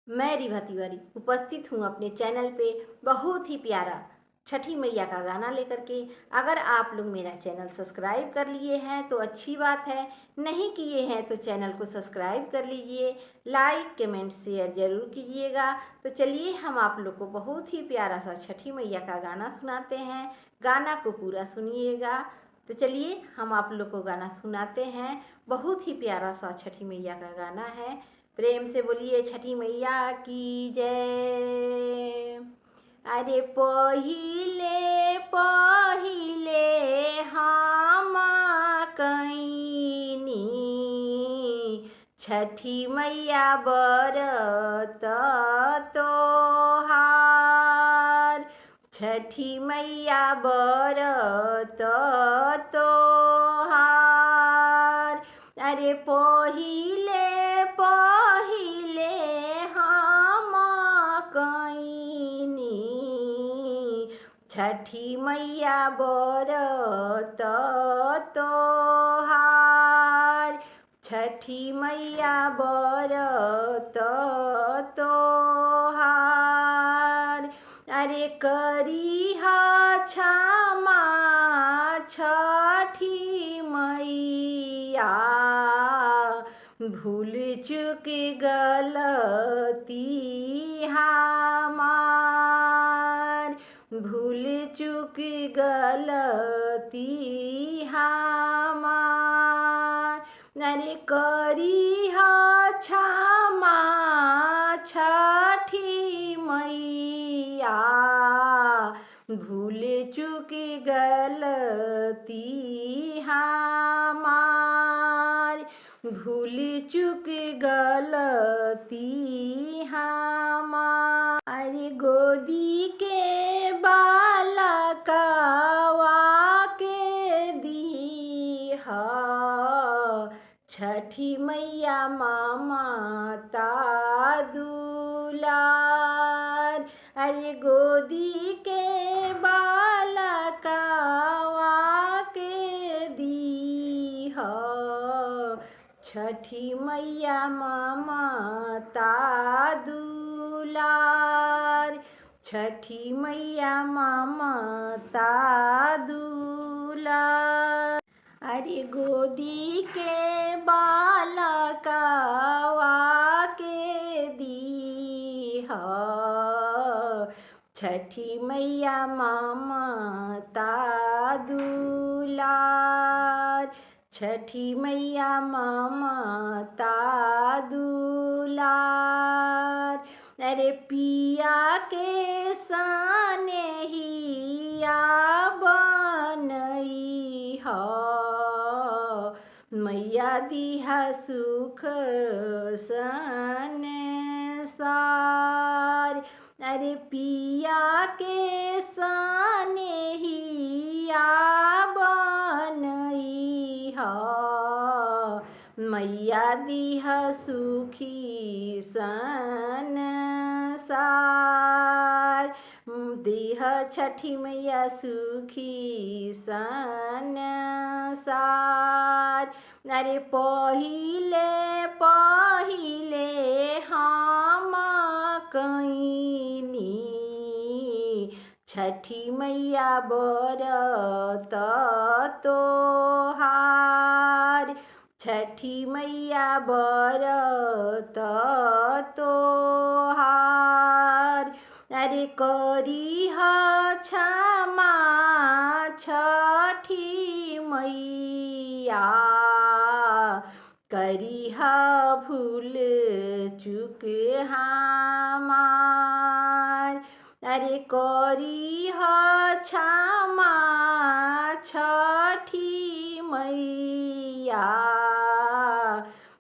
मैं रिभा तिवारी उपस्थित हूँ अपने चैनल पे बहुत ही प्यारा छठी मैया का गाना लेकर के। अगर आप लोग मेरा चैनल सब्सक्राइब कर लिए हैं तो अच्छी बात है, नहीं किए हैं तो चैनल को सब्सक्राइब कर लीजिए, लाइक कमेंट शेयर ज़रूर कीजिएगा। तो चलिए हम आप लोग को बहुत ही प्यारा सा छठी मैया का गाना सुनाते हैं, गाना को पूरा सुनिएगा। तो चलिए हम आप लोग को गाना सुनाते हैं। बहुत ही प्यारा सा छठी मैया का गाना है। प्रेम से बोलिए छठी मैया की जय। अरे पहिले पहिले हम कईनी छठी मैया बरत तोहार, छठी मैया बरत तोहार। अरे पहिले पहिले हम कईनी छठी मैया बरत तोहार, छठी मैया बरत तोहार। अरे करिहा क्षमा छठी मैया, भूल चूक गलती हमार, भूल चूक गलती हमार। अरे करिहा क्षमा छठी मैया, भूल चूक गलती हमार, भूल चूक गलती हमार। अरे गोदी के बालकवा के दीहा छठी मैया ममता दुलार। अरे गोदी के बालकवा के दीहा छठी मैया ममता दुलार, छठी मैया ममता दुलार। अरे गोदी के बालकवा के दीहा छठी मैया ममता दुलार, छठी मैया ममता दुलार। अरे पिया के सनेहिया बनइहा, मैया दिहा सुख संसार। अरे पिया के सनेहिया बनइहा, मैया दिहा सुखी संसार, देह छठी मैया सुखी संसार। अरे पहिले पहिले हम कईनी छठी मैया बरत तोहार, छठी मैया बरत तोहार। अरे करिहा क्षमा छठी मैया, करिहा भूल चूक हमार। अरे करिहा क्षमा छठी मैया,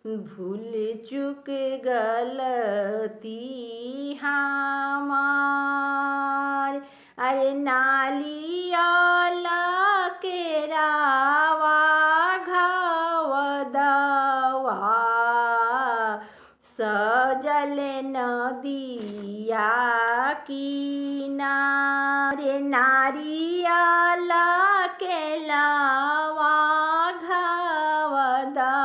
भूल चूक गलती हमार। अरे नालियल के रावा घवदवा सजल नदिया किनारे, नारियल के लावा घवदवा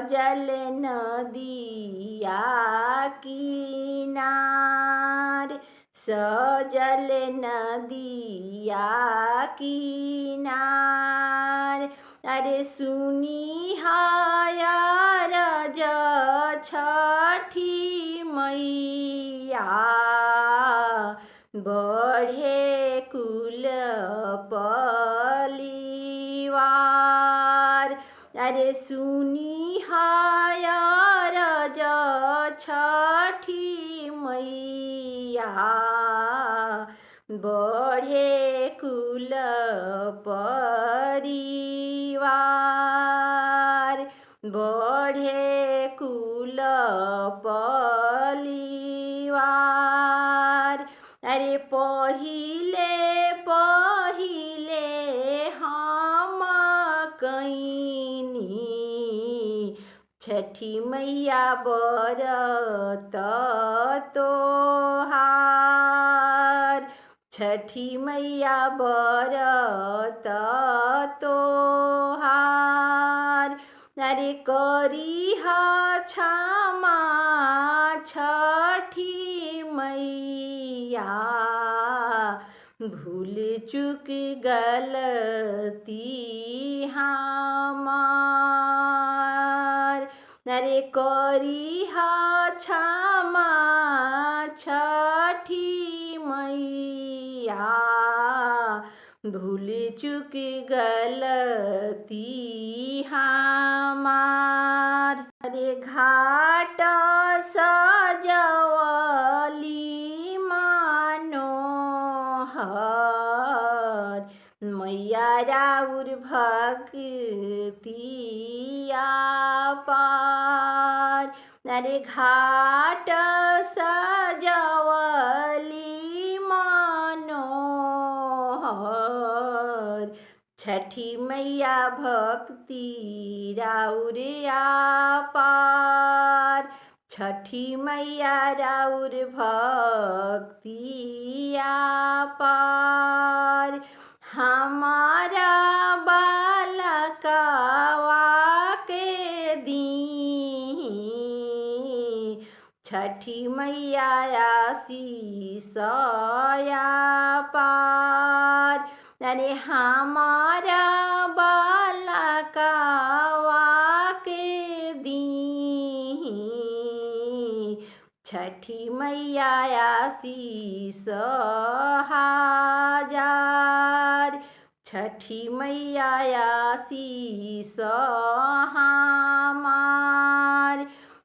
सजल नदिया किनार, सजल नदिया किनार। अरे सुनी हाया रज छठी मैया, बढ़े कुल परिवार। अरे सुनी हाया रज छठी मैया, बढ़े कुल परिवार, बढ़े कुल परिवार। अरे पहिले पहिले हम कैनी छठी मैया बरत तोहार, छठी मैया बरत तोहार। अरे करिहा क्षमा छठी मैया, भूल चूक गलती हमार। अरे करिहा क्षमा छठी मैया, भूल चूक गलती हमार। अरे घाट सजवली मनोहर, मैया राउर भक्तिया पार। अरे घाट सजवली मनोहर, छठी मैया भक्ति राउर पार, छठी मैया राउर भक्ति पार। हमारा बालकवा के दीही छठी मैया आशीष पार। अरे हमारा बालकवा के दीही छठी मैया आशीष हजार, छठी मैया आशीष हमार।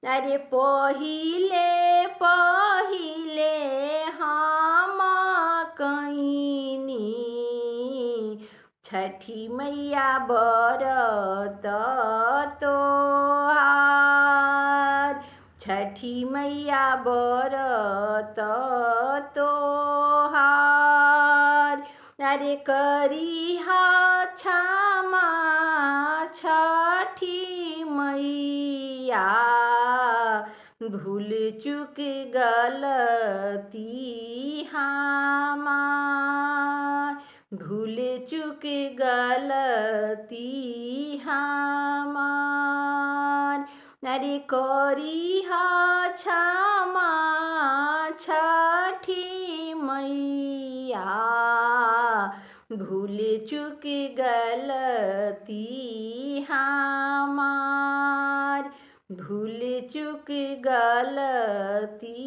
अरे पहिले पहिले हम कैनी छठी मैया बरत तोहार, छठी मैया बरत तोहार। अरे करिहा क्षमा छठी मैया, भूल चूक गलती हमार, भूल चूक गलती हमार। अरे करिहा क्षमा छठी मैया, भूल चूक गलती हमार, भूल चूक गलती